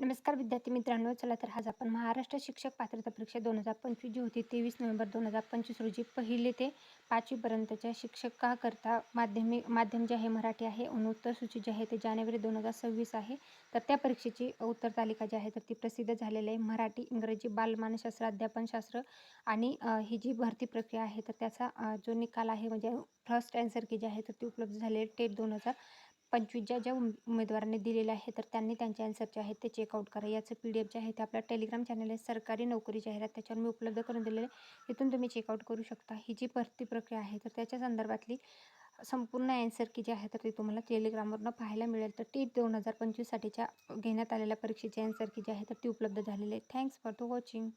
नमस्कार विद्यार्थी मित्रांनो, चला तर आज आपण महाराष्ट्र शिक्षक पात्रता परीक्षा 2025 जी होती 23 नोव्हेंबर 2025 रोजी 1ली ते 5वी पर्यंतच्या शिक्षकाकरता माध्यम जे आहे मराठी आहे आणि उत्तर सूची जी आहे ते जानेवारी 2026 आहे. तर त्या परीक्षेची उत्तर तालिका जी आहे तर ती प्रसिद्ध झालेली आहे. मराठी, इंग्रजी, बालमानसशास्त्र, अध्यापनशास्त्र आणि ही जी भरती प्रक्रिया आहे तर त्याचा जो निकाल आहे म्हणजे फर्स्ट ॲन्सर की जी आहे तर ती उपलब्ध झालेली आहे. टेट 2025 ज्या उमेदवारांनी दिलेले आहे तर त्यांनी त्यांचे आन्सर जे आहेत ते चेकआउट करा. याचं PDF जे आहे ते आपल्या टेलिग्राम चॅनल आहे सरकारी नोकरी जाहिरात, त्याच्यावर मी उपलब्ध करून दिलेले आहे. इथून तुम्ही चेकआउट करू शकता. ही जी भरती प्रक्रिया आहे तर त्याच्या संदर्भातली संपूर्ण ॲन्सर की जे आहे तर ते तुम्हाला टेलिग्रामवरनं पाहायला मिळेल. तर टेट 2025 साठीच्या घेण्यात आलेल्या परीक्षेची ॲन्सर की जी आहे तर ती उपलब्ध झालेली आहे. Thanks for to watching.